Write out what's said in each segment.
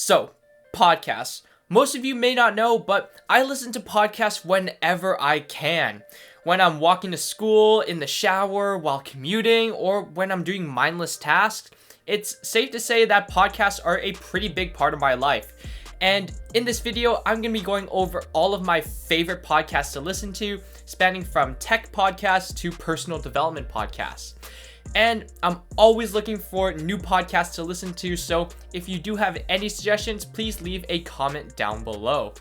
So, podcasts. Most of you may not know, but I listen to podcasts whenever I can. When I'm walking to school, in the shower, while commuting, or when I'm doing mindless tasks, it's safe to say that podcasts are a pretty big part of my life. And in this video, I'm going to be going over all of my favorite podcasts to listen to, spanning from tech podcasts to personal development podcasts. And I'm always looking for new podcasts to listen to, so if you do have any suggestions, please leave a comment down below.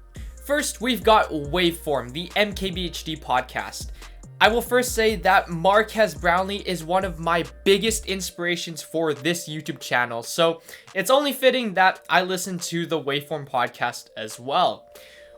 First, we've got Waveform, the MKBHD podcast. I will first say that Marques Brownlee is one of my biggest inspirations for this YouTube channel, so it's only fitting that I listen to the Waveform podcast as well.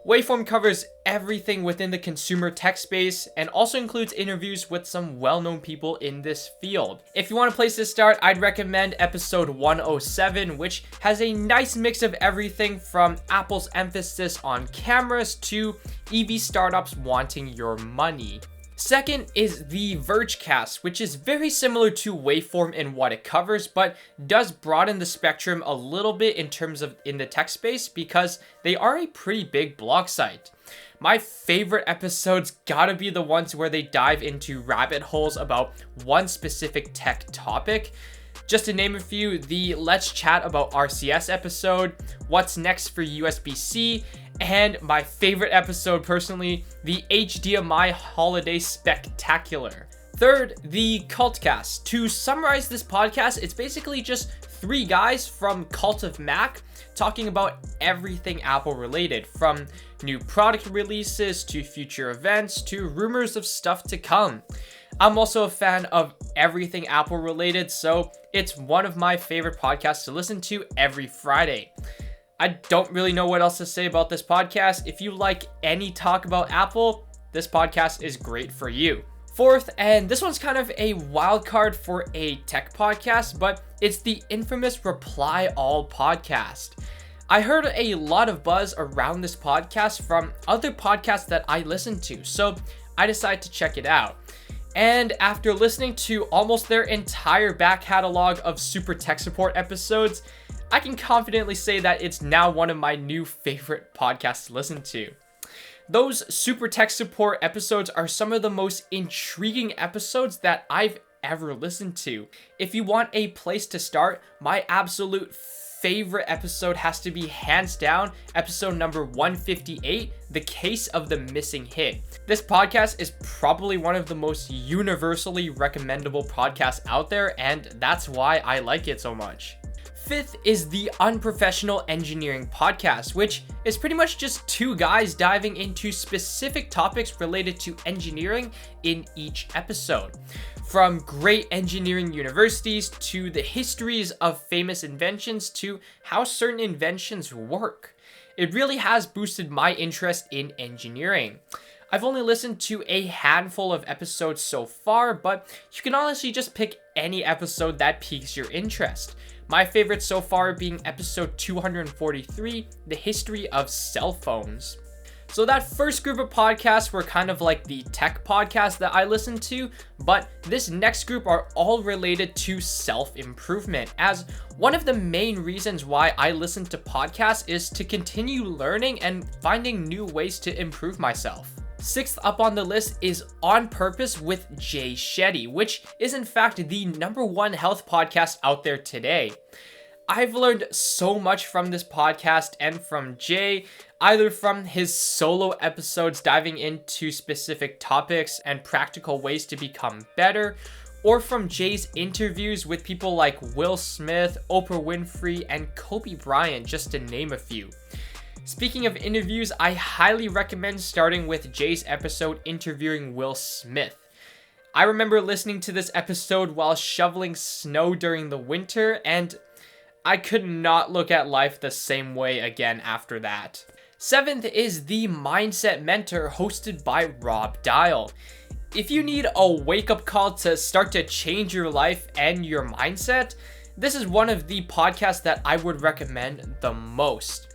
Waveform covers everything within the consumer tech space and also includes interviews with some well-known people in this field. If you want a place to start, I'd recommend episode 107, which has a nice mix of everything from Apple's emphasis on cameras to EV startups wanting your money. Second is the Vergecast, which is very similar to Waveform in what it covers, but does broaden the spectrum a little bit in terms of in the tech space because they are a pretty big blog site. My favorite episodes gotta be the ones where they dive into rabbit holes about one specific tech topic. Just to name a few, the Let's Chat About RCS episode, What's Next for USB-C, and my favorite episode personally, the HDMI Holiday Spectacular. Third, the CultCast. To summarize this podcast, it's basically just three guys from Cult of Mac talking about everything Apple related, from new product releases to future events to rumors of stuff to come. I'm also a fan of everything Apple related, so it's one of my favorite podcasts to listen to every Friday. I don't really know what else to say about this podcast. If you like any talk about Apple, this podcast is great for you. Fourth, and this one's kind of a wild card for a tech podcast, but it's the infamous Reply All podcast. I heard a lot of buzz around this podcast from other podcasts that I listen to, so I decided to check it out. And after listening to almost their entire back catalog of super tech support episodes, I can confidently say that it's now one of my new favorite podcasts to listen to. Those super tech support episodes are some of the most intriguing episodes that I've ever listened to. If you want a place to start, my absolute favorite episode has to be hands down episode number 158, The Case of the Missing Hit. This podcast is probably one of the most universally recommendable podcasts out there, and that's why I like it so much. Fifth is the Unprofessional Engineering podcast, which is pretty much just two guys diving into specific topics related to engineering in each episode. From great engineering universities to the histories of famous inventions to how certain inventions work. It really has boosted my interest in engineering. I've only listened to a handful of episodes so far, but you can honestly just pick any episode that piques your interest. My favorite so far being episode 243, The History of Cell Phones. So that first group of podcasts were kind of like the tech podcasts that I listen to, but this next group are all related to self-improvement, as one of the main reasons why I listen to podcasts is to continue learning and finding new ways to improve myself. Sixth up on the list is On Purpose with Jay Shetty, which is in fact the #1 health podcast out there today. I've learned so much from this podcast and from Jay, either from his solo episodes diving into specific topics and practical ways to become better, or from Jay's interviews with people like Will Smith, Oprah Winfrey, and Kobe Bryant, just to name a few. Speaking of interviews, I highly recommend starting with Jay's episode interviewing Will Smith. I remember listening to this episode while shoveling snow during the winter, and I could not look at life the same way again after that. Seventh is the Mindset Mentor, hosted by Rob Dial. If you need a wake-up call to start to change your life and your mindset, this is one of the podcasts that I would recommend the most.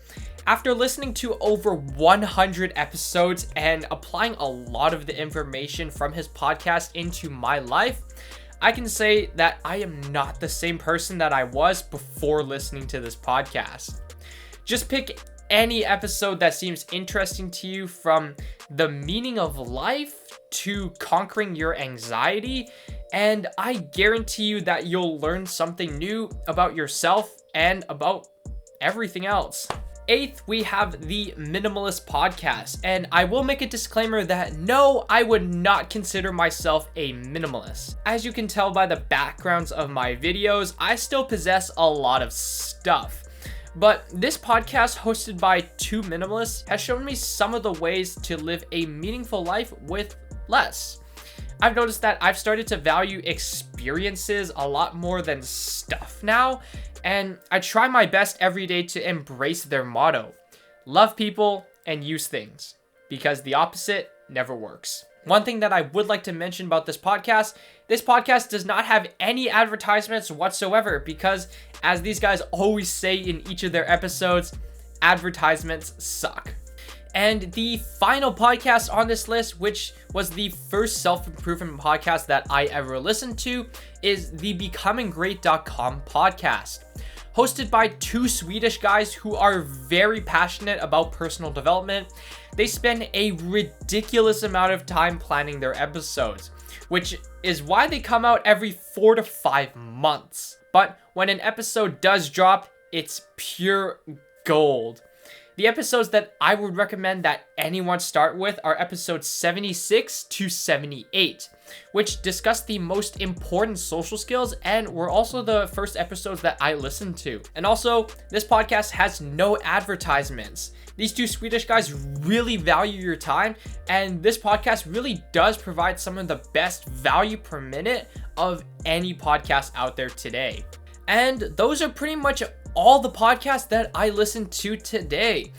After listening to over 100 episodes and applying a lot of the information from his podcast into my life, I can say that I am not the same person that I was before listening to this podcast. Just pick any episode that seems interesting to you, from the meaning of life to conquering your anxiety, and I guarantee you that you'll learn something new about yourself and about everything else. 8th, we have the Minimalists Podcast, and I will make a disclaimer that no, I would not consider myself a minimalist. As you can tell by the backgrounds of my videos, I still possess a lot of stuff. But this podcast, hosted by two minimalists, has shown me some of the ways to live a meaningful life with less. I've noticed that I've started to value experiences a lot more than stuff now, and I try my best every day to embrace their motto: love people and use things, because the opposite never works. One thing that I would like to mention about this podcast does not have any advertisements whatsoever, because as these guys always say in each of their episodes, advertisements suck. And the final podcast on this list, which was the first self-improvement podcast that I ever listened to, is the BecomingGreat.com podcast. Hosted by two Swedish guys who are very passionate about personal development. They spend a ridiculous amount of time planning their episodes, which is why they come out every 4 to 5 months. But when an episode does drop, it's pure gold. The episodes that I would recommend that anyone start with are episodes 76 to 78, which discuss the most important social skills and were also the first episodes that I listened to. And also, this podcast has no advertisements. These two Swedish guys really value your time, and this podcast really does provide some of the best value per minute of any podcast out there today. And those are pretty much all the podcasts that I listened to today.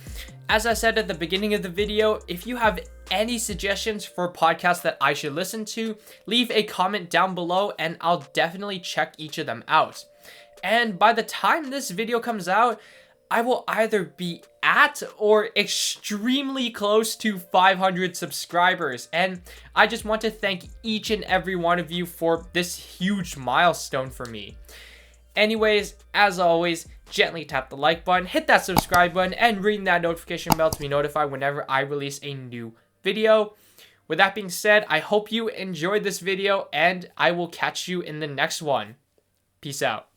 As I said at the beginning of the video, if you have any suggestions for podcasts that I should listen to, leave a comment down below and I'll definitely check each of them out. And by the time this video comes out, I will either be at or extremely close to 500 subscribers. And I just want to thank each and every one of you for this huge milestone for me. Anyways, as always, gently tap the like button, hit that subscribe button, and ring that notification bell to be notified whenever I release a new video. With that being said, I hope you enjoyed this video, and I will catch you in the next one. Peace out.